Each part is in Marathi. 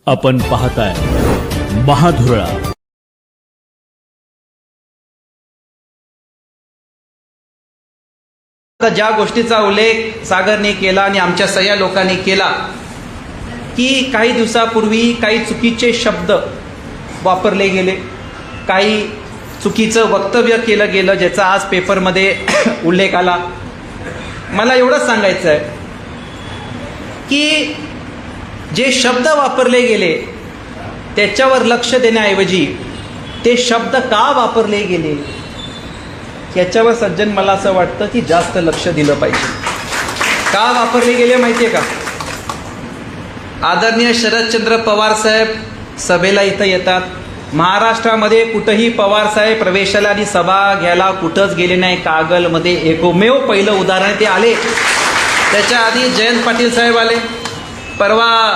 आपण पाहताय महाधुरळा। ज्या गोष्टीचा उल्लेख सागरने केला आणि आमच्या सगळ्या लोकांनी केला की काही दिवसापूर्वी काही चुकीचे शब्द वापरले गेले, काही चुकीचं वक्तव्य केलं गेलं, ज्याचा आज पेपरमध्ये उल्लेख आला। मला एवढंच सांगायचं आहे की जे शब्द वापरले गेले त्याच्यावर लक्ष देण्याऐवजी ते शब्द का वापरले गेले याच्यावर सज्जन मला असं वाटतं की जास्त लक्ष दिलं पाहिजे। का वापरले गेले माहिती आहे का? आदरणीय शरदचंद्र पवार साहेब सभेला इथं येतात। महाराष्ट्रामध्ये कुठंही पवार साहेब प्रवेशाला आणि सभा घ्यायला कुठंच गेले नाही। कागलमध्ये एकमेव पहिलं उदाहरण ते आले। त्याच्या आधी जयंत पाटील साहेब आले, परवा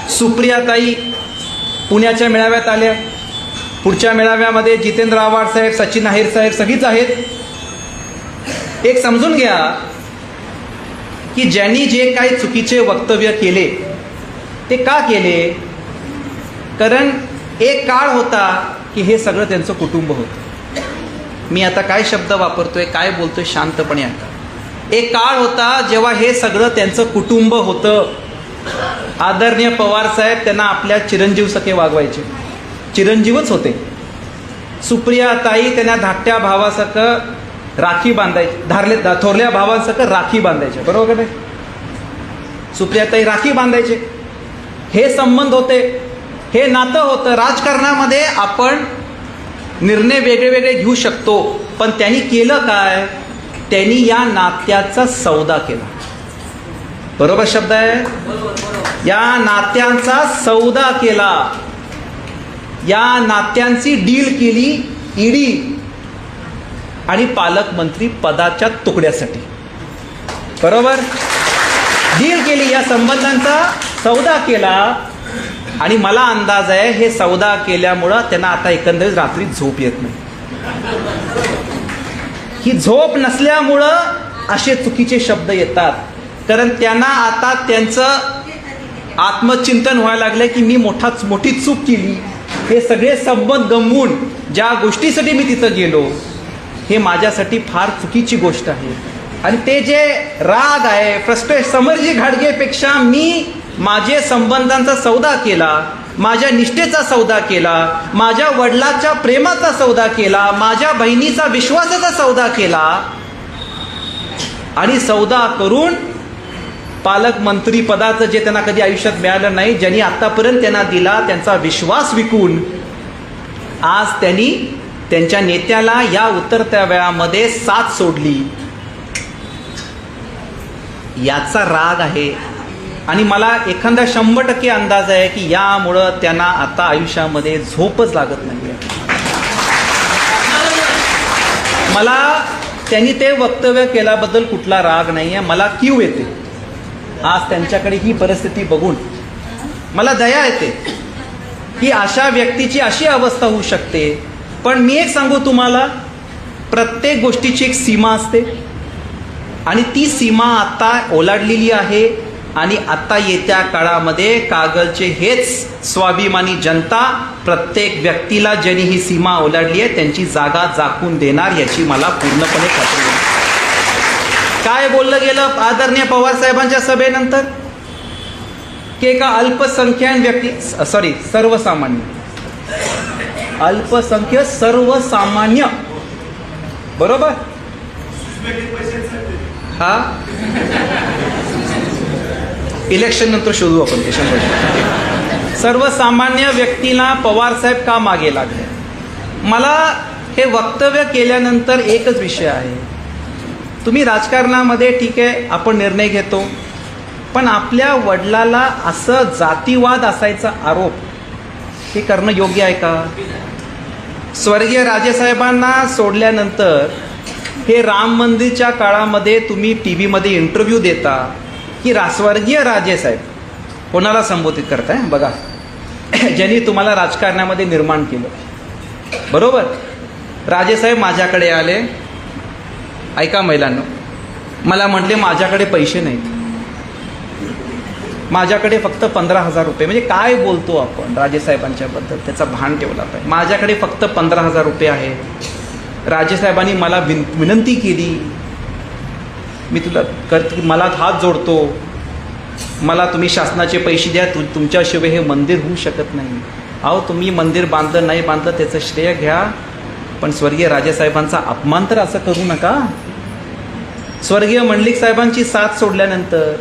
सुप्रियाताई पुण्याच्या मेळाव्यात आल्या, पुढच्या मेळाव्यामध्ये जितेंद्र आव्हाड साहेब, सचिन अहिर साहेब सगळीच आहेत। एक समजून घ्या की ज्यांनी जे काही चुकीचे वक्तव्य केले ते का केले? कारण एक काळ होता की हे सगळं त्यांचं कुटुंब होतं। मी आता काय शब्द वापरतोय, काय बोलतोय शांतपणे ऐका। एक काळ होता जेव्हा हे सगळं त्यांचं कुटुंब होतं। आदरणीय पवार साहेब त्यांना आपल्या चिरंजीव सखे वागवायचे, चिरंजीवच होते। सुप्रियाताई त्यांना धाकट्या भावासकं राखी बांधायचे, थोरल्या भावांसकं राखी बांधायचे, बरोबर का नाही? सुप्रियाताई राखी बांधायचे, हे संबंध होते, हे नातं होतं। राजकारणामध्ये आपण निर्णय वेगळे वेगळे घेऊ शकतो, पण त्यांनी केलं काय? त्यांनी या नात्याचा सौदा केला, बरोबर शब्द आहे। या नात्यांचा सौदा केला, या नात्यांची डील केली ईडी आणि पालकमंत्री पदाच्या तुकड्यासाठी, बरोबर डील केली, या संबंधांचा सौदा केला। आणि मला अंदाज आहे हे सौदा केल्यामुळं त्यांना आता एकंदरीत रात्री झोप येत नाही। ही झोप नसल्यामुळं असे चुकीचे शब्द येतात, कारण त्यांना आता त्यांचं आत्मचिंतन व्हायला लागलं की मी मोठी चूक केली। हे सगळे संबंध गमवून ज्या गोष्टीसाठी मी तिथं गेलो हे माझ्यासाठी फार चुकीची गोष्ट आहे। आणि ते जे राग आहे, फ्रस्ट्रेशन, समरजी घाटगेपेक्षा मी माझे संबंधांचा सौदा केला, माझ्या निष्ठेचा सौदा केला, माझ्या वडिलांच्या प्रेमाचा सौदा केला, माझ्या बहिणीचा विश्वासाचा सौदा केला आणि सौदा करून पालकमंत्री पदाचं जे त्यांना कधी आयुष्यात मिळालं नाही, ज्यांनी आतापर्यंत त्यांना दिला त्यांचा विश्वास विकून आज त्यांनी त्यांच्या नेत्याला या उतरत्या वेळामध्ये साथ सोडली, याचा राग आहे। आणि मला एखादा 100% अंदाज आहे की यामुळं त्यांना आता आयुष्यामध्ये झोपच लागत नाही। मला त्यांनी ते वक्तव्य केल्याबद्दल कुठला राग नाही आहे, मला कीव येते आज त्यांच्याकडे ही परिस्थिती बघून। मला दया येते की अशा व्यक्तीची अशी अवस्था होऊ शकते। पण मी एक सांगू तुम्हाला, प्रत्येक गोष्टीची एक सीमा असते आणि ती सीमा आता ओलांडलेली आहे। आणि आता येत्या काळामध्ये कागलचे हेच स्वाभिमानी जनता प्रत्येक व्यक्तीला ज्यांनी ही सीमा ओलांडली आहे त्यांची जागा झाकून देणार, याची मला पूर्णपणे खात्री आहे। काय बोललं गेलं आदरणीय पवार साहेबांच्या सभेनंतर की एका अल्पसंख्याक व्यक्ती, सॉरी सर्वसामान्य, अल्पसंख्य सर्वसामान्य, बरोबर हा इलेक्शन नंतर शोधू आपण ते 100%। सर्वसामान्य व्यक्तीला पवार साहेब का मागे लागले? मला हे वक्तव्य केल्यानंतर एकच विषय आहे, तुम्ही राजकारणामध्ये ठीक आहे आपण निर्णय घेतो, पण आपल्या वडिलाला असं जातीवाद असायचा आरोप हे करणं योग्य आहे का? स्वर्गीय राजेसाहेबांना सोडल्यानंतर हे राम मंदिरच्या काळामध्ये तुम्ही TV मध्ये इंटरव्ह्यू देता की स्वर्गीय राजेसाहेब कोणाला संबोधित करताय बघा, ज्यांनी तुम्हाला राजकारणामध्ये निर्माण केलं, बरोबर। राजेसाहेब माझ्याकडे आले, ऐका महिलांनो, मला म्हटले माझ्याकडे पैसे नाहीत, माझ्याकडे फक्त 15,000 रुपये, म्हणजे काय बोलतो आपण राजेसाहेबांच्या बद्दल त्याचा भान ठेवला पाहिजे. माझ्याकडे फक्त 15,000 रुपये आहेत. राजेसाहेबांनी मला विनंती केली, मी मला हात जोडतो, मला तुम्ही शासनाचे पैसे द्या, तुमच्याशिवाय हे मंदिर होऊ शकत नाही. अहो, तुम्ही मंदिर बांधलं नाही बांधलं त्याचं श्रेय घ्या, पण स्वर्गीय राजेसाहेबांचा अपमान तर असं करू नका. स्वर्गीय मंडलिक साहेबांची साथ सोडल्यानंतर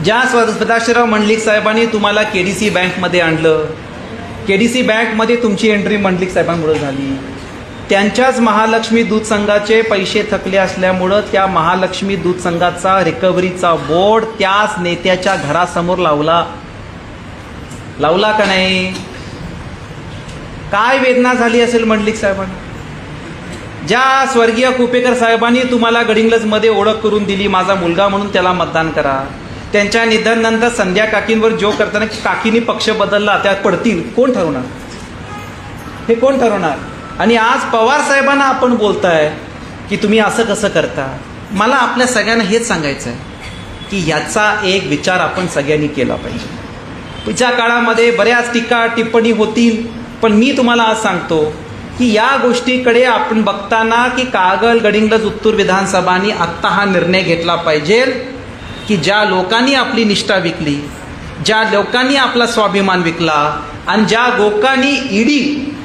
ज्या सदाशिवराव मंडलिक साहेबांनी तुम्हाला KDC बँकमध्ये आणलं, KDC बँकमध्ये तुमची एंट्री मंडलिक साहेबांमुळे झाली. त्यांच्याच महालक्ष्मी दूध संघाचे पैसे थकले असल्यामुळं त्या महालक्ष्मी दूध संघाचा रिकव्हरीचा बोर्ड त्याच नेत्याच्या घरासमोर लावला का नाही? काय वेदना झाली असेल मंडलिक साहेबांना. ज्या स्वर्गीय कुपेकर साहेबांनी तुम्हाला गडिंग्लजमध्ये ओळख करून दिली, माझा मुलगा म्हणून त्याला मतदान करा, त्यांच्या निधनानंतर संध्या काकींवर जो करताना काकींनी पक्ष बदलला, त्यात पडतील, कोण ठरवणार? हे कोण ठरवणार? आणि आज पवार साहेबांना आपण बोलताय की तुम्ही असं कसं करता. मला आपल्या सगळ्यांना हेच सांगायचं आहे की याचा एक विचार आपण सगळ्यांनी केला पाहिजे. पुढच्या काळामध्ये बऱ्याच टीका टिप्पणी होतील, पण मी तुम्हाला आज सांगतो की या गोष्टीकडे आपण बघताना की कागल गडिंग्लज उत्तूर विधानसभानी आत्ता हा निर्णय घेतला पाहिजे की ज्या लोकांनी आपली निष्ठा विकली, ज्या लोकांनी आपला स्वाभिमान विकला आणि ज्या लोकांनी ईडी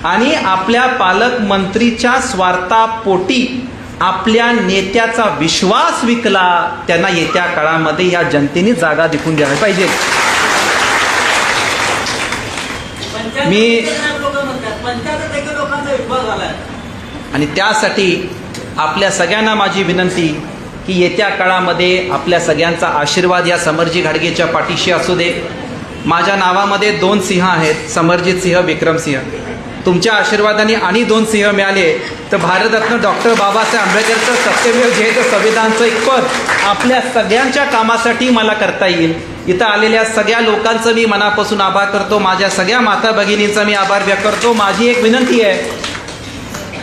आणि आपल्या पालकमंत्रीच्या स्वार्थापोटी आपल्या नेत्याचा विश्वास विकला, त्यांना येत्या काळामध्ये या जनतेने जागा दिखून द्यायला पाहिजे. आणि त्यासाठी आपल्या सगळ्यांना माझी विनंती की येत्या काळामध्ये आपल्या सगळ्यांचा आशीर्वाद या समरजी घाडगेच्या पाठीशी असू दे. माझ्या नावामध्ये 2 सिंह आहेत, समरजित सिंह, विक्रम सिंह. तुमच्या आशीर्वादाने आणि 2 सिंह मिळाले तर भारतरत्न डॉक्टर बाबासाहेब आंबेडकरचं सत्यमेव जयते संविधानचं एक पद आपल्या सगळ्यांच्या कामासाठी मला करता येईल. इथं आलेल्या सगळ्या लोकांचं मी मनापासून आभार करतो. माझ्या सगळ्या माता भगिनींचा मी आभार व्यक्त करतो. माझी एक विनंती आहे,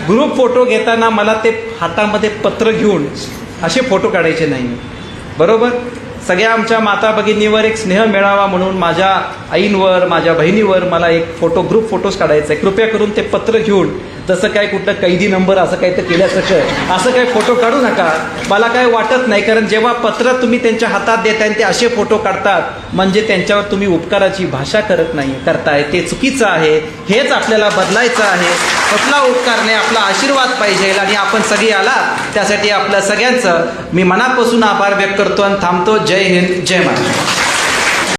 ग्रुप फोटो घेताना मला ते हातामध्ये पत्र घेऊन असे फोटो काढायचे नाही, बरोबर? सगळ्या आमच्या माता भगिनीवर एक स्नेह मिळावा म्हणून माझ्या आईंवर, माझ्या बहिणीवर मला एक ग्रुप फोटोज काढायचा आहे. कृपया करून ते पत्र घेऊन, जसं काय कुठलं कैदी नंबर असं काही तर केल्यासारखं असं काही फोटो काढू नका. मला काय वाटत नाही, कारण जेव्हा पत्र तुम्ही त्यांच्या हातात देताय आणि ते असे फोटो काढतात म्हणजे त्यांच्यावर तुम्ही उपकाराची भाषा करताय, ते चुकीचं आहे. हेच आपल्याला बदलायचं आहे. कुठला उपकार नाही, आपला आशीर्वाद पाहिजे आणि आपण सगळी आलात त्यासाठी आपल्या सगळ्यांचं मी मनापासून आभार व्यक्त करतो आणि थांबतो. जय हिंद, जय महाराष्ट्र.